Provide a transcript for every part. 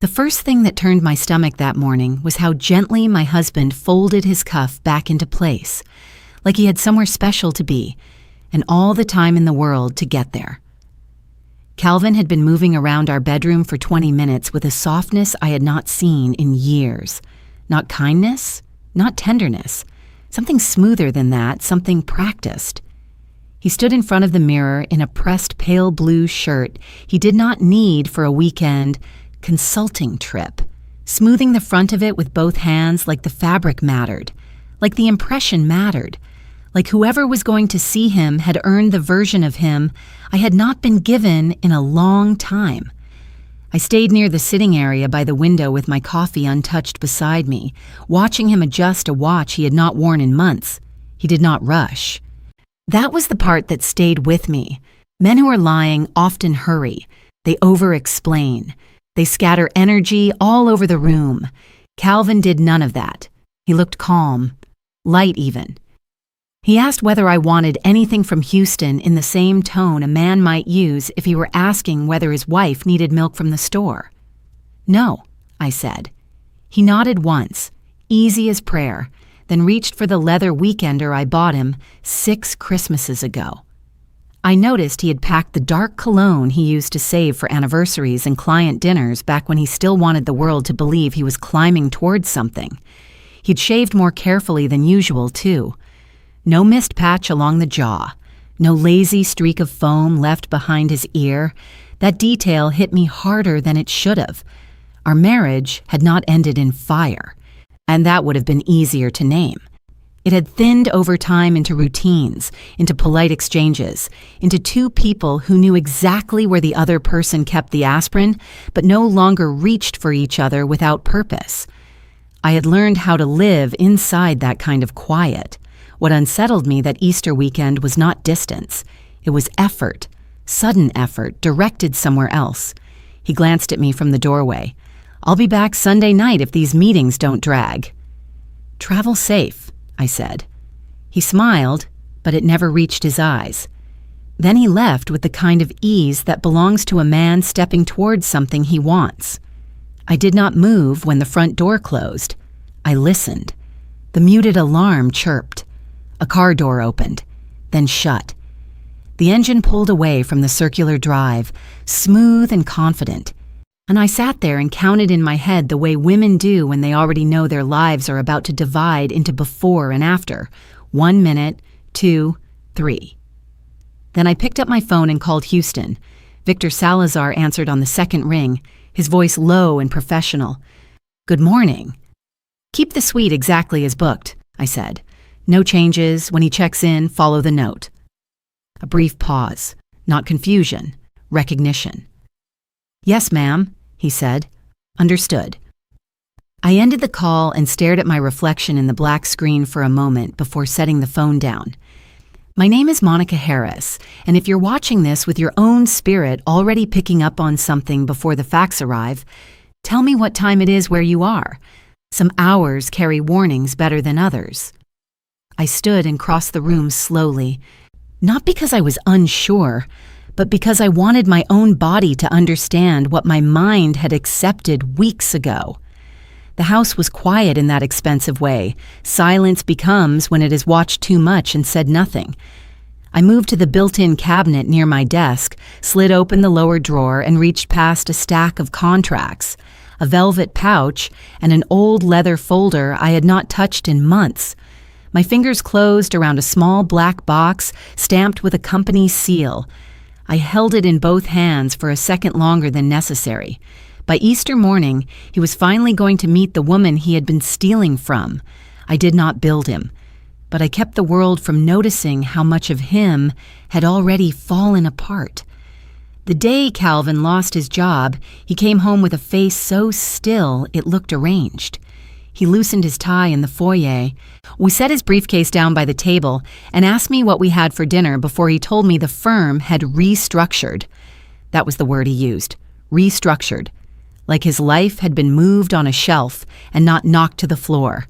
The first thing that turned my stomach that morning was how gently my husband folded his cuff back into place, like he had somewhere special to be, and all the time in the world to get there. Calvin had been moving around our bedroom for 20 minutes with a softness I had not seen in years. Not kindness, not tenderness. Something smoother than that, something practiced. He stood in front of the mirror in a pressed pale blue shirt he did not need for a weekend consulting trip, smoothing the front of it with both hands like the fabric mattered, like the impression mattered, like whoever was going to see him had earned the version of him I had not been given in a long time. I stayed near the sitting area by the window with my coffee untouched beside me, watching him adjust a watch he had not worn in months. He did not rush. That was the part that stayed with me. Men who are lying often hurry. They over-explain. They scatter energy all over the room. Calvin did none of that. He looked calm, light even. He asked whether I wanted anything from Houston in the same tone a man might use if he were asking whether his wife needed milk from the store. No, I said. He nodded once, easy as prayer, then reached for the leather weekender I bought him 6 Christmases ago. I noticed he had packed the dark cologne he used to save for anniversaries and client dinners back when he still wanted the world to believe he was climbing towards something. He'd shaved more carefully than usual, too. No mist patch along the jaw, no lazy streak of foam left behind his ear. That detail hit me harder than it should have. Our marriage had not ended in fire, and that would have been easier to name. It had thinned over time into routines, into polite exchanges, into two people who knew exactly where the other person kept the aspirin, but no longer reached for each other without purpose. I had learned how to live inside that kind of quiet. What unsettled me that Easter weekend was not distance. It was effort, sudden effort, directed somewhere else. He glanced at me from the doorway. "I'll be back Sunday night if these meetings don't drag." "Travel safe," I said. He smiled, but it never reached his eyes. Then he left with the kind of ease that belongs to a man stepping towards something he wants. I did not move when the front door closed. I listened. The muted alarm chirped. A car door opened, then shut. The engine pulled away from the circular drive, smooth and confident. And I sat there and counted in my head the way women do when they already know their lives are about to divide into before and after. 1 minute, 2, 3. Then I picked up my phone and called Houston. Victor Salazar answered on the second ring, his voice low and professional. "Good morning." "Keep the suite exactly as booked," I said. "No changes. When he checks in, follow the note." A brief pause. Not confusion. Recognition. "Yes, ma'am," he said. "Understood." I ended the call and stared at my reflection in the black screen for a moment before setting the phone down. My name is Monica Harris, and if you're watching this with your own spirit already picking up on something before the facts arrive, tell me what time it is where you are. Some hours carry warnings better than others. I stood and crossed the room slowly, not because I was unsure, but because I wanted my own body to understand what my mind had accepted weeks ago. The house was quiet in that expensive way. Silence becomes when it has watched too much and said nothing. I moved to the built-in cabinet near my desk, slid open the lower drawer, and reached past a stack of contracts, a velvet pouch, and an old leather folder I had not touched in months. My fingers closed around a small black box stamped with a company seal. I held it in both hands for a second longer than necessary. By Easter morning, he was finally going to meet the woman he had been stealing from. I did not build him, but I kept the world from noticing how much of him had already fallen apart. The day Calvin lost his job, he came home with a face so still it looked arranged. He loosened his tie in the foyer. We set his briefcase down by the table and asked me what we had for dinner before he told me the firm had restructured. That was the word he used, restructured. Like his life had been moved on a shelf and not knocked to the floor.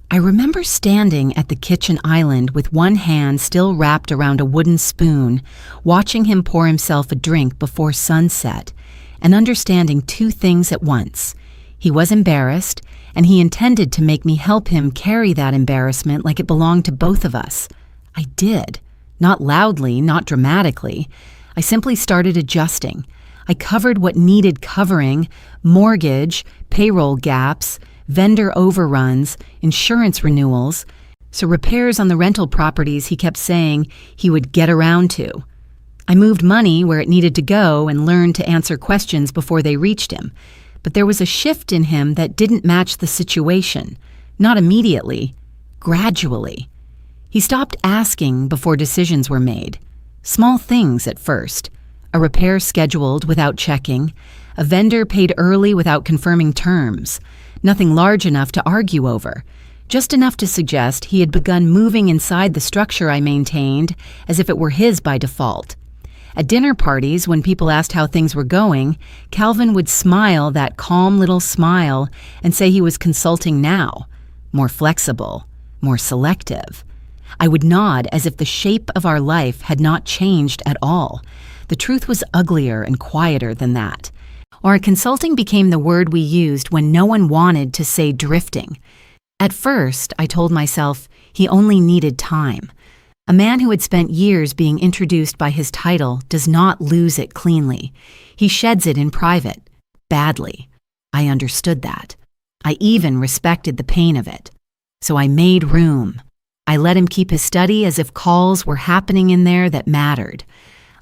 I remember standing at the kitchen island with one hand still wrapped around a wooden spoon, watching him pour himself a drink before sunset, and understanding two things at once. He was embarrassed, and he intended to make me help him carry that embarrassment like it belonged to both of us. I did. Not loudly, not dramatically. I simply started adjusting. I covered what needed covering: mortgage, payroll gaps, vendor overruns, insurance renewals, so repairs on the rental properties he kept saying he would get around to. I moved money where it needed to go and learned to answer questions before they reached him. But there was a shift in him that didn't match the situation. Not immediately, gradually. He stopped asking before decisions were made. Small things at first. A repair scheduled without checking. A vendor paid early without confirming terms. Nothing large enough to argue over. Just enough to suggest he had begun moving inside the structure I maintained as if it were his by default. At dinner parties, when people asked how things were going, Calvin would smile that calm little smile and say he was consulting now, more flexible, more selective. I would nod as if the shape of our life had not changed at all. The truth was uglier and quieter than that. Or consulting became the word we used when no one wanted to say drifting. At first, I told myself he only needed time. A man who had spent years being introduced by his title does not lose it cleanly. He sheds it in private, badly. I understood that. I even respected the pain of it. So I made room. I let him keep his study as if calls were happening in there that mattered.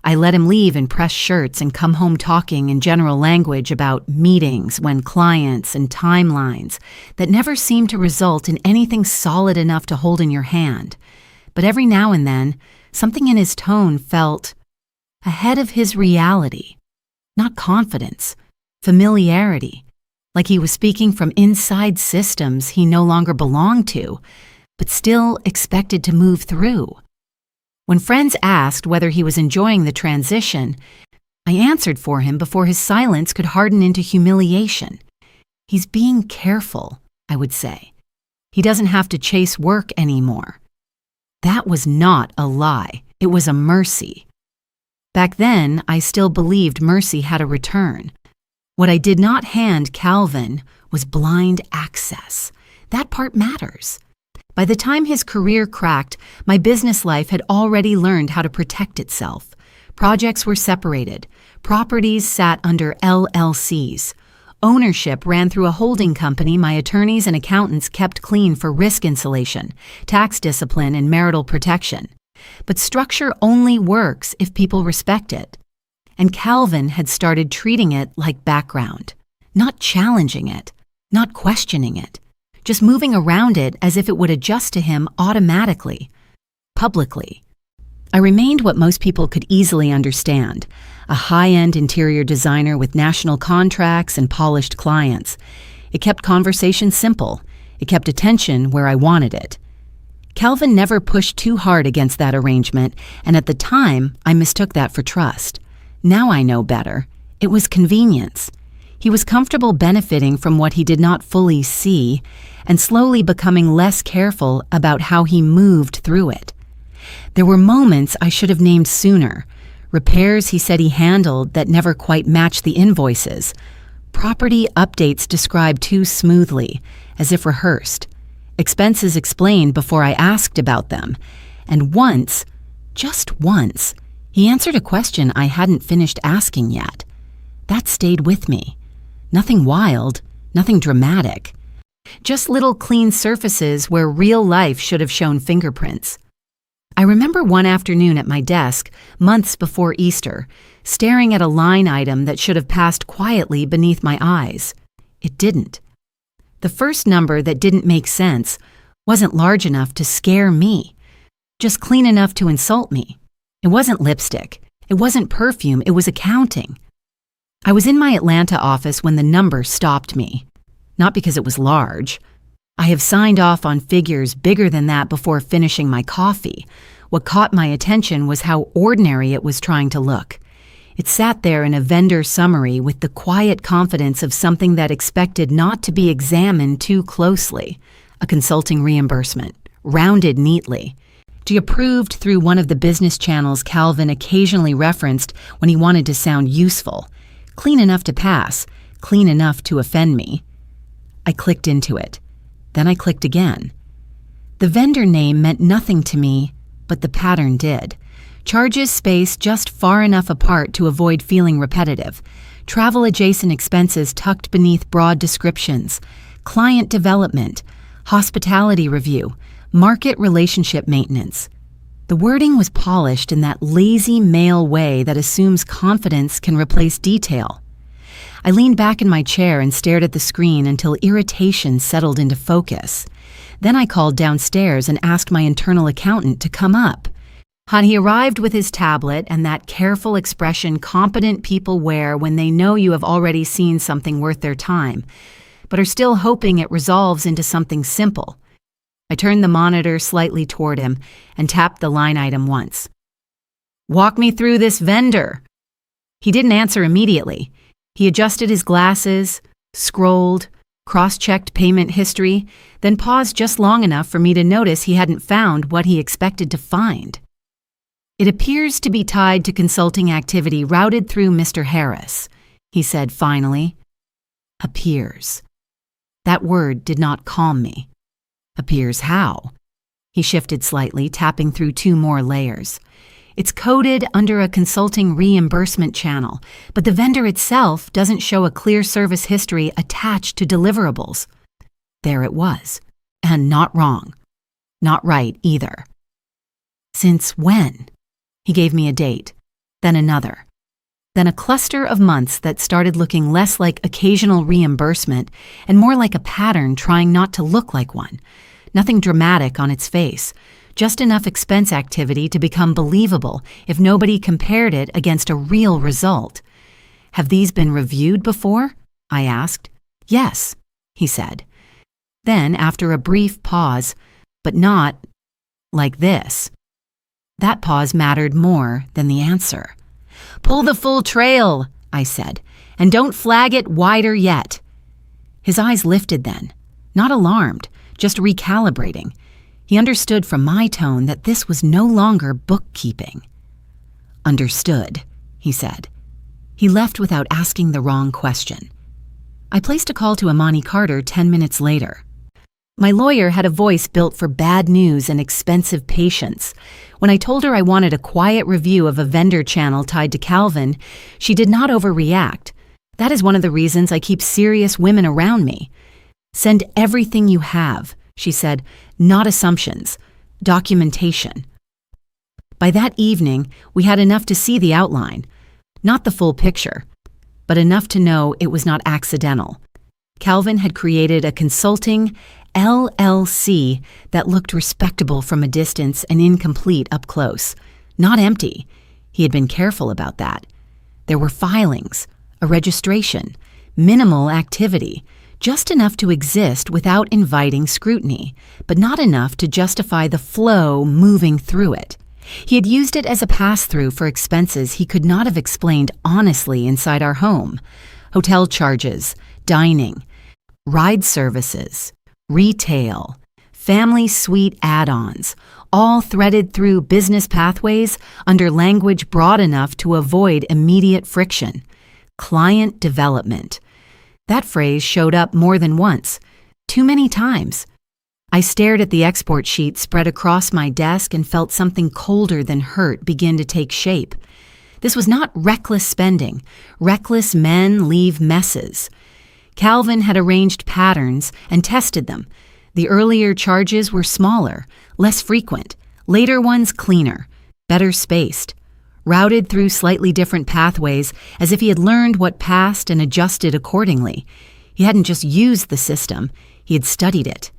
I let him leave in pressed shirts and come home talking in general language about meetings, when clients, and timelines that never seemed to result in anything solid enough to hold in your hand. But every now and then, something in his tone felt ahead of his reality. Not confidence, familiarity, like he was speaking from inside systems he no longer belonged to, but still expected to move through. When friends asked whether he was enjoying the transition, I answered for him before his silence could harden into humiliation. He's being careful, I would say. He doesn't have to chase work anymore. That was not a lie. It was a mercy. Back then, I still believed mercy had a return. What I did not hand Calvin was blind access. That part matters. By the time his career cracked, my business life had already learned how to protect itself. Projects were separated. Properties sat under LLCs. Ownership ran through a holding company my attorneys and accountants kept clean for risk insulation, tax discipline, and marital protection. But structure only works if people respect it. And Calvin had started treating it like background, not challenging it, not questioning it, just moving around it as if it would adjust to him automatically, publicly. I remained what most people could easily understand, a high-end interior designer with national contracts and polished clients. It kept conversation simple. It kept attention where I wanted it. Calvin never pushed too hard against that arrangement, and at the time, I mistook that for trust. Now I know better. It was convenience. He was comfortable benefiting from what he did not fully see and slowly becoming less careful about how he moved through it. There were moments I should have named sooner. Repairs he said he handled that never quite matched the invoices. Property updates described too smoothly, as if rehearsed. Expenses explained before I asked about them. And once, just once, he answered a question I hadn't finished asking yet. That stayed with me. Nothing wild, nothing dramatic. Just little clean surfaces where real life should have shown fingerprints. I remember one afternoon at my desk, months before Easter, staring at a line item that should have passed quietly beneath my eyes. It didn't. The first number that didn't make sense wasn't large enough to scare me, just clean enough to insult me. It wasn't lipstick. It wasn't perfume. It was accounting. I was in my Atlanta office when the number stopped me. Not because it was large. I have signed off on figures bigger than that before finishing my coffee. What caught my attention was how ordinary it was trying to look. It sat there in a vendor summary with the quiet confidence of something that expected not to be examined too closely. A consulting reimbursement, rounded neatly. Approved through one of the business channels Calvin occasionally referenced when he wanted to sound useful. Clean enough to pass, clean enough to offend me. I clicked into it. Then I clicked again. The vendor name meant nothing to me, but the pattern did. Charges spaced just far enough apart to avoid feeling repetitive. Travel-adjacent expenses tucked beneath broad descriptions. Client development, hospitality review, market relationship maintenance. The wording was polished in that lazy male way that assumes confidence can replace detail. I leaned back in my chair and stared at the screen until irritation settled into focus. Then I called downstairs and asked my internal accountant to come up. He arrived with his tablet and that careful expression competent people wear when they know you have already seen something worth their time, but are still hoping it resolves into something simple. I turned the monitor slightly toward him and tapped the line item once. "Walk me through this vendor." He didn't answer immediately. He adjusted his glasses, scrolled, cross-checked payment history, then paused just long enough for me to notice he hadn't found what he expected to find. "It appears to be tied to consulting activity routed through Mr. Harris," he said finally. Appears. That word did not calm me. Appears how? He shifted slightly, tapping through 2 more layers. It's coded under a consulting reimbursement channel, but the vendor itself doesn't show a clear service history attached to deliverables. There it was. And not wrong. Not right either. Since when? He gave me a date, then another. Then a cluster of months that started looking less like occasional reimbursement and more like a pattern trying not to look like one. Nothing dramatic on its face, just enough expense activity to become believable if nobody compared it against a real result. "Have these been reviewed before?" I asked. "Yes," he said. Then, after a brief pause, "But not like this." That pause mattered more than the answer. "Pull the full trail," I said, "and don't flag it wider yet." His eyes lifted then, not alarmed, just recalibrating. He understood from my tone that this was no longer bookkeeping. "Understood," he said. He left without asking the wrong question. I placed a call to Imani Carter 10 minutes later. My lawyer had a voice built for bad news and expensive patience. When I told her I wanted a quiet review of a vendor channel tied to Calvin, she did not overreact. That is one of the reasons I keep serious women around me. "Send everything you have," she said, "not assumptions, documentation." By that evening, we had enough to see the outline, not the full picture, but enough to know it was not accidental. Calvin had created a consulting LLC that looked respectable from a distance and incomplete up close. Not empty. He had been careful about that. There were filings, a registration, minimal activity, just enough to exist without inviting scrutiny, but not enough to justify the flow moving through it. He had used it as a pass-through for expenses he could not have explained honestly inside our home. Hotel charges, dining, ride services, retail, family suite add-ons, all threaded through business pathways under language broad enough to avoid immediate friction. Client development. That phrase showed up more than once, too many times. I stared at the export sheet spread across my desk and felt something colder than hurt begin to take shape. This was not reckless spending. Reckless men leave messes. Calvin had arranged patterns and tested them. The earlier charges were smaller, less frequent. Later ones cleaner, better spaced. Routed through slightly different pathways as if he had learned what passed and adjusted accordingly. He hadn't just used the system, he had studied it.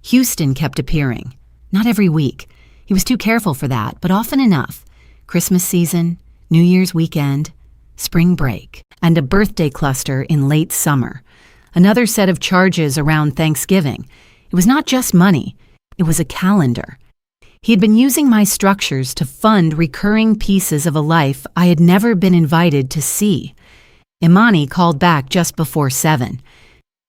Houston kept appearing. Not every week. He was too careful for that, but often enough. Christmas season, New Year's weekend, spring break, and a birthday cluster in late summer. Another set of charges around Thanksgiving. It was not just money, it was a calendar. He had been using my structures to fund recurring pieces of a life I had never been invited to see. Imani called back just before 7.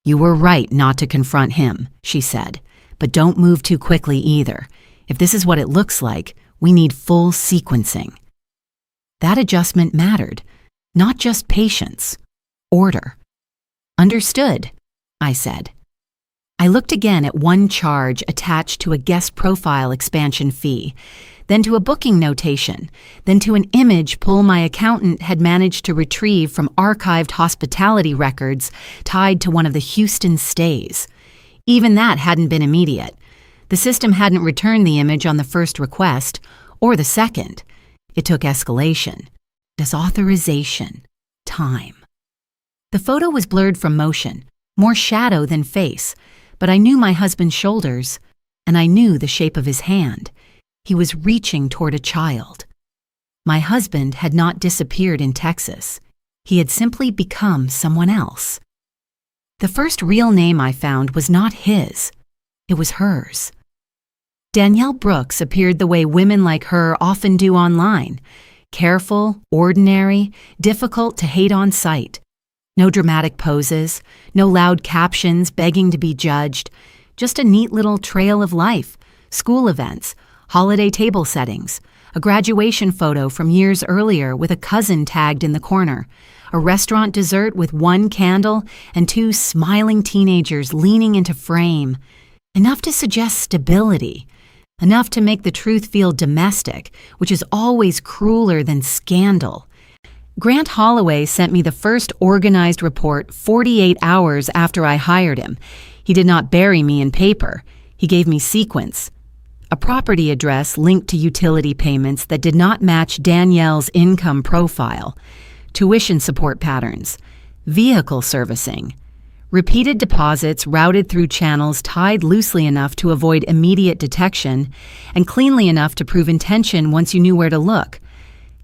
"You were right not to confront him," she said, "but don't move too quickly either. If this is what it looks like, we need full sequencing." That adjustment mattered, not just patience, order. "Understood," I said. I looked again at one charge attached to a guest profile expansion fee, then to a booking notation, then to an image pull my accountant had managed to retrieve from archived hospitality records tied to one of the Houston stays. Even that hadn't been immediate. The system hadn't returned the image on the first request, or the second. It took escalation, disauthorization, time. The photo was blurred from motion, more shadow than face, but I knew my husband's shoulders, and I knew the shape of his hand. He was reaching toward a child. My husband had not disappeared in Texas. He had simply become someone else. The first real name I found was not his. It was hers. Danielle Brooks appeared the way women like her often do online. Careful, ordinary, difficult to hate on sight. No dramatic poses, no loud captions begging to be judged, just a neat little trail of life, school events, holiday table settings, a graduation photo from years earlier with a cousin tagged in the corner, a restaurant dessert with one candle and two smiling teenagers leaning into frame. Enough to suggest stability, enough to make the truth feel domestic, which is always crueler than scandal. Grant Holloway sent me the first organized report 48 hours after I hired him. He did not bury me in paper. He gave me sequence. A property address linked to utility payments that did not match Danielle's income profile, tuition support patterns, vehicle servicing, repeated deposits routed through channels tied loosely enough to avoid immediate detection and cleanly enough to prove intention once you knew where to look.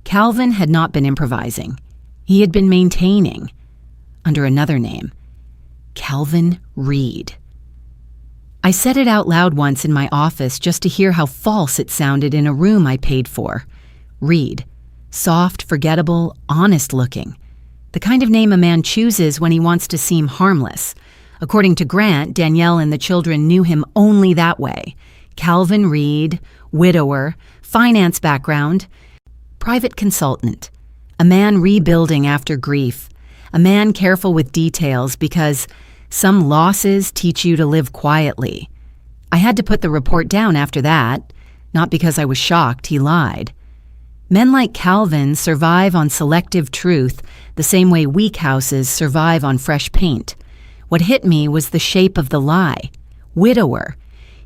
Calvin had not been improvising. He had been maintaining, under another name, Calvin Reed. I said it out loud once in my office just to hear how false it sounded in a room I paid for. Reed. Soft, forgettable, honest-looking. The kind of name a man chooses when he wants to seem harmless. According to Grant, Danielle and the children knew him only that way. Calvin Reed, widower, finance background, private consultant, a man rebuilding after grief, a man careful with details because some losses teach you to live quietly. I had to put the report down after that, not because I was shocked he lied. Men like Calvin survive on selective truth the same way weak houses survive on fresh paint. What hit me was the shape of the lie. Widower.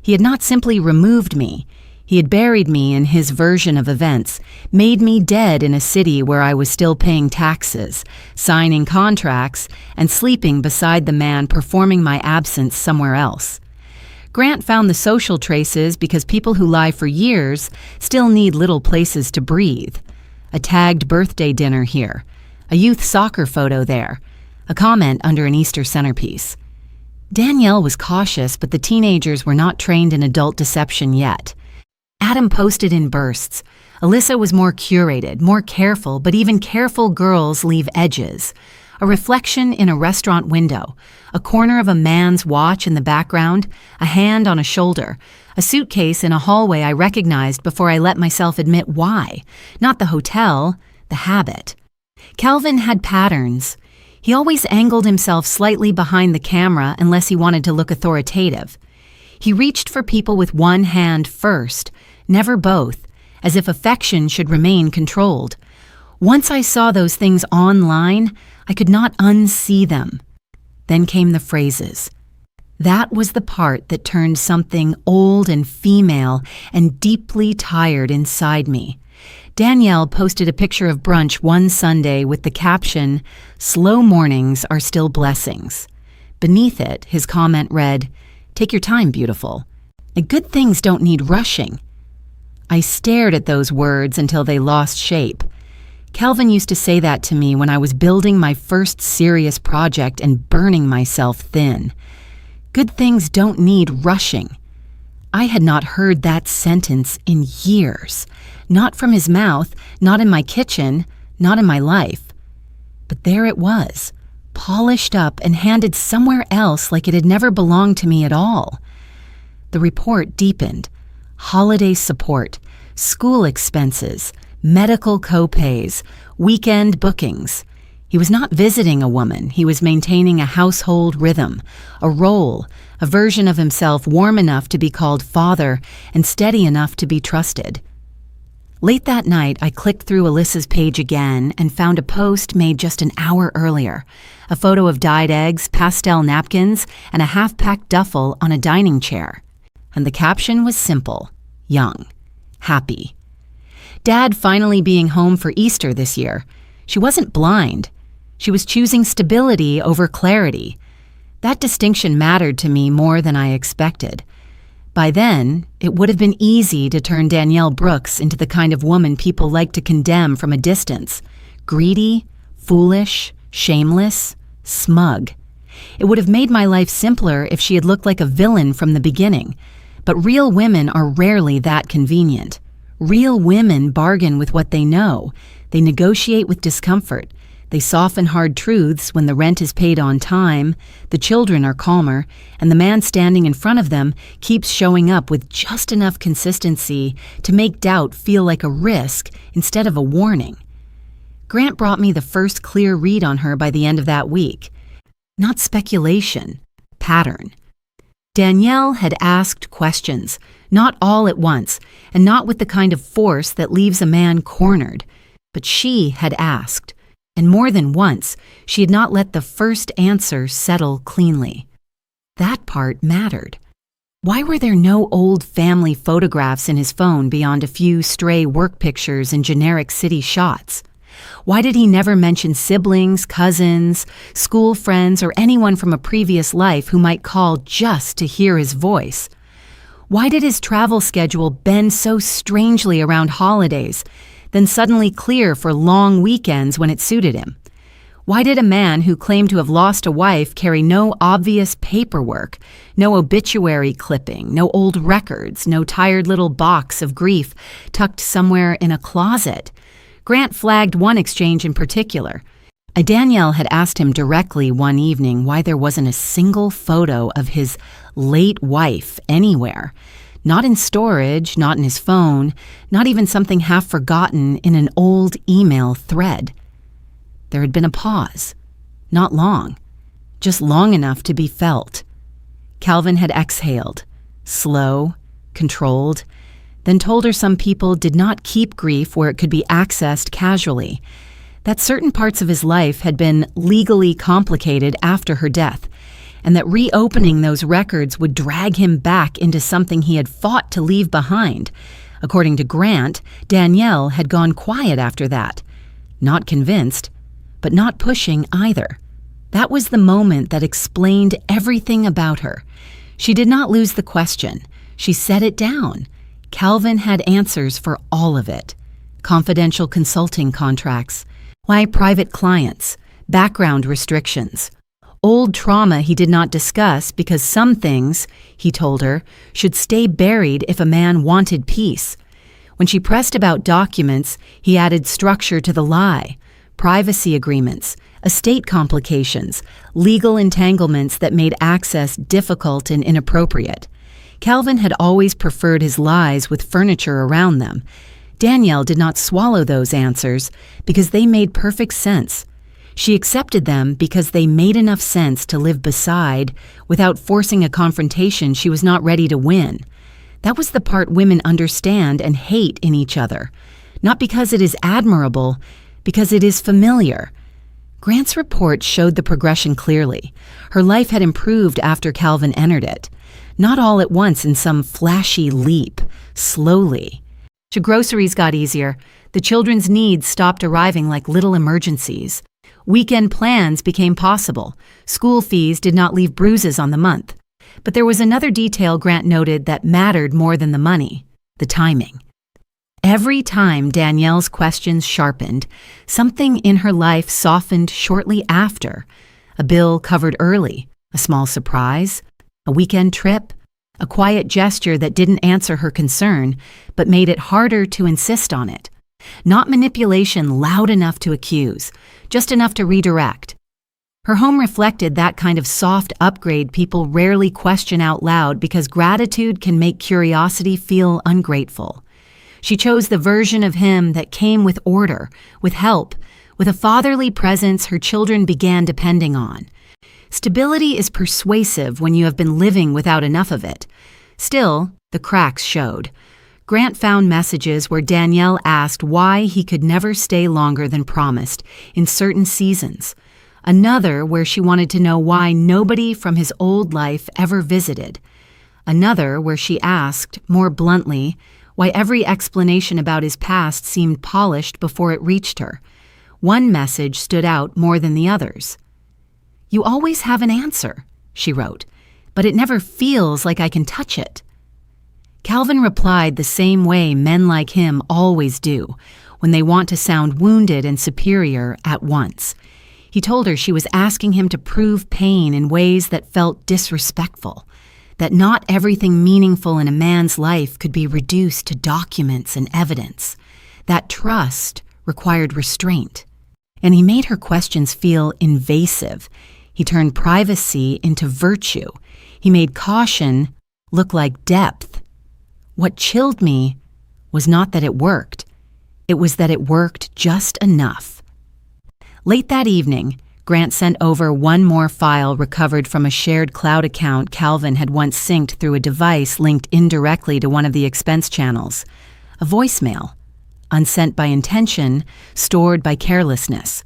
He had not simply removed me. He had buried me in his version of events, made me dead in a city where I was still paying taxes, signing contracts, and sleeping beside the man performing my absence somewhere else. Grant found the social traces because people who lie for years still need little places to breathe. A tagged birthday dinner here, a youth soccer photo there, a comment under an Easter centerpiece. Danielle was cautious, but the teenagers were not trained in adult deception yet. Adam posted in bursts. Alyssa was more curated, more careful, but even careful girls leave edges. A reflection in a restaurant window, a corner of a man's watch in the background, a hand on a shoulder, a suitcase in a hallway I recognized before I let myself admit why. Not the hotel, the habit. Calvin had patterns. He always angled himself slightly behind the camera unless he wanted to look authoritative. He reached for people with one hand first, never both, as if affection should remain controlled. Once I saw those things online, I could not unsee them. Then came the phrases. That was the part that turned something old and female and deeply tired inside me. Danielle posted a picture of brunch one Sunday with the caption, "Slow mornings are still blessings." Beneath it, his comment read, "Take your time, beautiful. And good things don't need rushing." I stared at those words until they lost shape. Calvin used to say that to me when I was building my first serious project and burning myself thin. Good things don't need rushing. I had not heard that sentence in years. Not from his mouth, not in my kitchen, not in my life. But there it was, polished up and handed somewhere else like it had never belonged to me at all. The report deepened. Holiday support, school expenses, medical co-pays, weekend bookings. He He was not visiting a woman, he was maintaining a household rhythm, a role, a version of himself warm enough to be called father and steady enough to be trusted. Late that night, I clicked through Alyssa's page again and found a post made just an hour earlier, a photo of dyed eggs, pastel napkins, and a half-packed duffel on a dining chair. And the caption was simple: young, happy. Dad finally being home for Easter this year. She wasn't blind. She was choosing stability over clarity. That distinction mattered to me more than I expected. By then, it would have been easy to turn Danielle Brooks into the kind of woman people like to condemn from a distance. Greedy, foolish, shameless, smug. It would have made my life simpler if she had looked like a villain from the beginning. But real women are rarely that convenient. Real women bargain with what they know. They negotiate with discomfort. They soften hard truths when the rent is paid on time, the children are calmer, and the man standing in front of them keeps showing up with just enough consistency to make doubt feel like a risk instead of a warning. Grant brought me the first clear read on her by the end of that week. Not speculation, pattern. Danielle had asked questions, not all at once, and not with the kind of force that leaves a man cornered. But she had asked. And more than once, she had not let the first answer settle cleanly. That part mattered. Why were there no old family photographs in his phone beyond a few stray work pictures and generic city shots? Why did he never mention siblings, cousins, school friends, or anyone from a previous life who might call just to hear his voice? Why did his travel schedule bend so strangely around holidays, then suddenly clear for long weekends when it suited him? Why did a man who claimed to have lost a wife carry no obvious paperwork, no obituary clipping, no old records, no tired little box of grief tucked somewhere in a closet? Grant flagged one exchange in particular. Danielle had asked him directly one evening why there wasn't a single photo of his late wife anywhere. Not in storage, not in his phone, not even something half forgotten in an old email thread. There had been a pause. Not long. Just long enough to be felt. Calvin had exhaled, slow, controlled, then told her some people did not keep grief where it could be accessed casually, that certain parts of his life had been legally complicated after her death, and that reopening those records would drag him back into something he had fought to leave behind. According to Grant, Danielle had gone quiet after that. Not convinced, but not pushing either. That was the moment that explained everything about her. She did not lose the question. She set it down. Calvin had answers for all of it. Confidential consulting contracts. Why private clients? Background restrictions. Old trauma he did not discuss because some things, he told her, should stay buried if a man wanted peace. When she pressed about documents, he added structure to the lie. Privacy agreements, estate complications, legal entanglements that made access difficult and inappropriate. Calvin had always preferred his lies with furniture around them. Danielle did not swallow those answers because they made perfect sense. She accepted them because they made enough sense to live beside without forcing a confrontation she was not ready to win. That was the part women understand and hate in each other. Not because it is admirable, because it is familiar. Grant's report showed the progression clearly. Her life had improved after Calvin entered it. Not all at once in some flashy leap, slowly. The groceries got easier. The children's needs stopped arriving like little emergencies. Weekend plans became possible. School fees did not leave bruises on the month. But there was another detail Grant noted that mattered more than the money: the timing. Every time Danielle's questions sharpened, something in her life softened shortly after. A bill covered early, a small surprise, a weekend trip, a quiet gesture that didn't answer her concern, but made it harder to insist on it. Not manipulation loud enough to accuse, just enough to redirect. Her home reflected that kind of soft upgrade people rarely question out loud because gratitude can make curiosity feel ungrateful. She chose the version of him that came with order, with help, with a fatherly presence her children began depending on. Stability is persuasive when you have been living without enough of it. Still, the cracks showed. Grant found messages where Danielle asked why he could never stay longer than promised in certain seasons. Another where she wanted to know why nobody from his old life ever visited. Another where she asked, more bluntly, why every explanation about his past seemed polished before it reached her. One message stood out more than the others. "You always have an answer," she wrote, "but it never feels like I can touch it." Calvin replied the same way men like him always do, when they want to sound wounded and superior at once. He told her she was asking him to prove pain in ways that felt disrespectful, that not everything meaningful in a man's life could be reduced to documents and evidence, that trust required restraint. And he made her questions feel invasive. He turned privacy into virtue. He made caution look like depth. What chilled me was not that it worked. It was that it worked just enough. Late that evening, Grant sent over one more file recovered from a shared cloud account Calvin had once synced through a device linked indirectly to one of the expense channels. A voicemail, unsent by intention, stored by carelessness.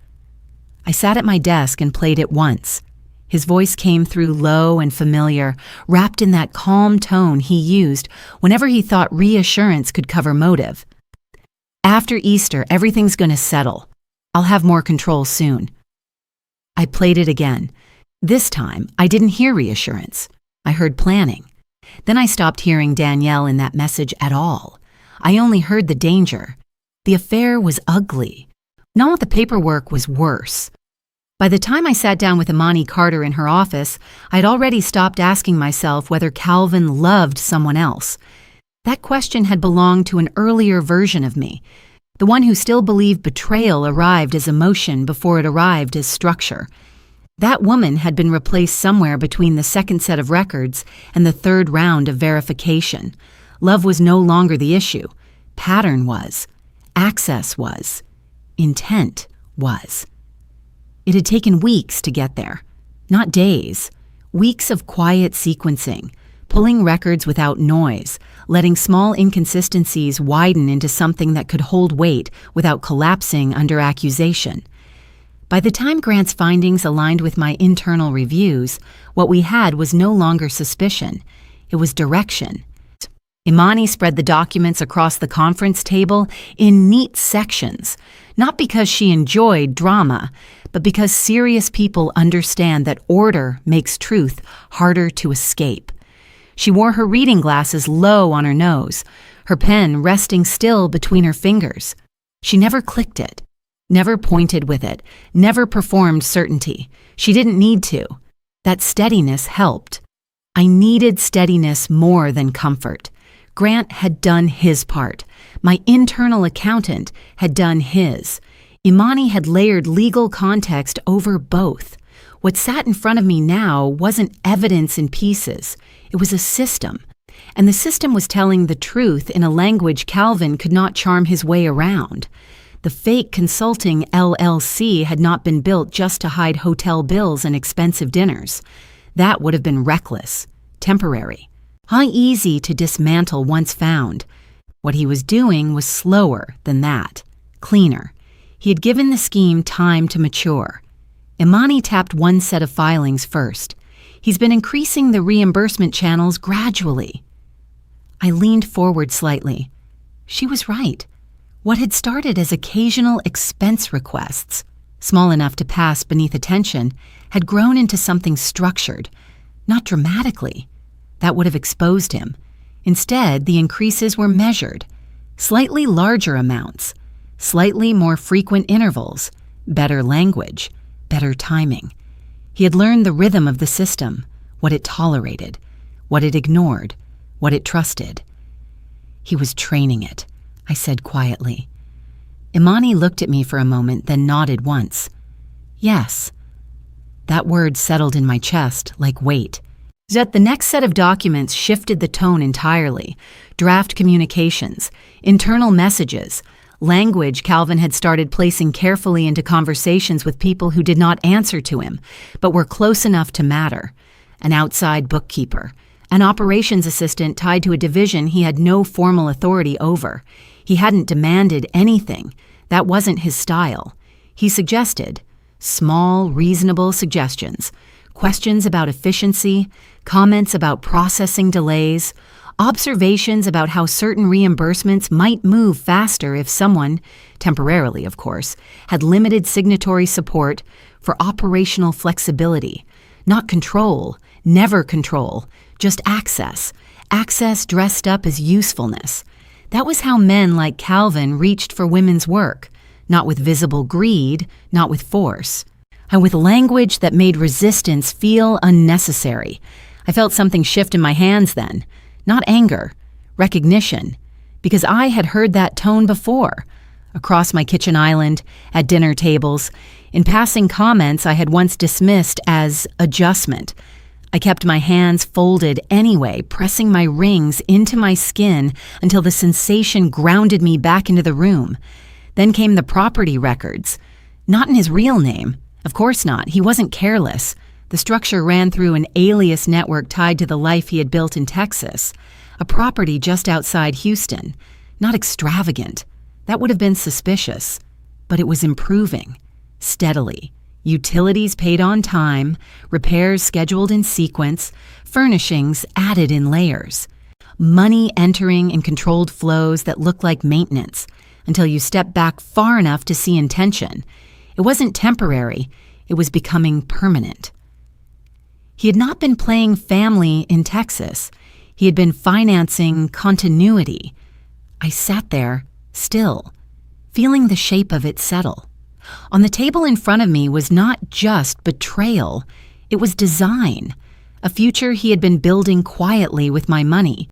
I sat at my desk and played it once. His voice came through low and familiar, wrapped in that calm tone he used whenever he thought reassurance could cover motive. "After Easter, everything's going to settle. I'll have more control soon." I played it again. This time, I didn't hear reassurance. I heard planning. Then I stopped hearing Danielle in that message at all. I only heard the danger. The affair was ugly. Not the paperwork was worse. By the time I sat down with Imani Carter in her office, I'd already stopped asking myself whether Calvin loved someone else. That question had belonged to an earlier version of me, the one who still believed betrayal arrived as emotion before it arrived as structure. That woman had been replaced somewhere between the second set of records and the third round of verification. Love was no longer the issue. Pattern was. Access was. Intent was. It had taken weeks to get there, not days. Weeks of quiet sequencing, pulling records without noise, letting small inconsistencies widen into something that could hold weight without collapsing under accusation. By the time Grant's findings aligned with my internal reviews, what we had was no longer suspicion. It was direction. Imani spread the documents across the conference table in neat sections, not because she enjoyed drama, but because serious people understand that order makes truth harder to escape. She wore her reading glasses low on her nose, her pen resting still between her fingers. She never clicked it, never pointed with it, never performed certainty. She didn't need to. That steadiness helped. I needed steadiness more than comfort. Grant had done his part. My internal accountant had done his. Imani had layered legal context over both. What sat in front of me now wasn't evidence in pieces. It was a system. And the system was telling the truth in a language Calvin could not charm his way around. The fake consulting LLC had not been built just to hide hotel bills and expensive dinners. That would have been reckless, temporary. How easy to dismantle once found. What he was doing was slower than that, cleaner. He had given the scheme time to mature. Imani tapped one set of filings first. He's been increasing the reimbursement channels gradually. I leaned forward slightly. She was right. What had started as occasional expense requests, small enough to pass beneath attention, had grown into something structured, not dramatically. That would have exposed him. Instead, the increases were measured, slightly larger amounts, slightly more frequent intervals, better language, better timing. He had learned the rhythm of the system, what it tolerated, what it ignored, what it trusted. He was training it, I said quietly. Imani looked at me for a moment, then nodded once. Yes. That word settled in my chest like weight. Yet the next set of documents shifted the tone entirely. Draft communications, internal messages, Language Calvin had started placing carefully into conversations with people who did not answer to him, but were close enough to matter. An outside bookkeeper, an operations assistant tied to a division he had no formal authority over. He hadn't demanded anything. That wasn't his style. He suggested small, reasonable suggestions, questions about efficiency, comments about processing delays, observations about how certain reimbursements might move faster if someone, temporarily of course, had limited signatory support for operational flexibility. Not control, never control, just access. Access dressed up as usefulness. That was how men like Calvin reached for women's work, not with visible greed, not with force, and with language that made resistance feel unnecessary. I felt something shift in my hands then. Not anger, recognition, because I had heard that tone before. Across my kitchen island, at dinner tables, in passing comments I had once dismissed as adjustment. I kept my hands folded anyway, pressing my rings into my skin until the sensation grounded me back into the room. Then came the property records. Not in his real name. Of course not. He wasn't careless. The structure ran through an alias network tied to the life he had built in Texas. A property just outside Houston. Not extravagant. That would have been suspicious. But it was improving. Steadily. Utilities paid on time, repairs scheduled in sequence, furnishings added in layers. Money entering in controlled flows that looked like maintenance, until you stepped back far enough to see intention. It wasn't temporary, it was becoming permanent. He had not been playing family in Texas. He had been financing continuity. I sat there, still, feeling the shape of it settle. On the table in front of me was not just betrayal, it was design. A future he had been building quietly with my money.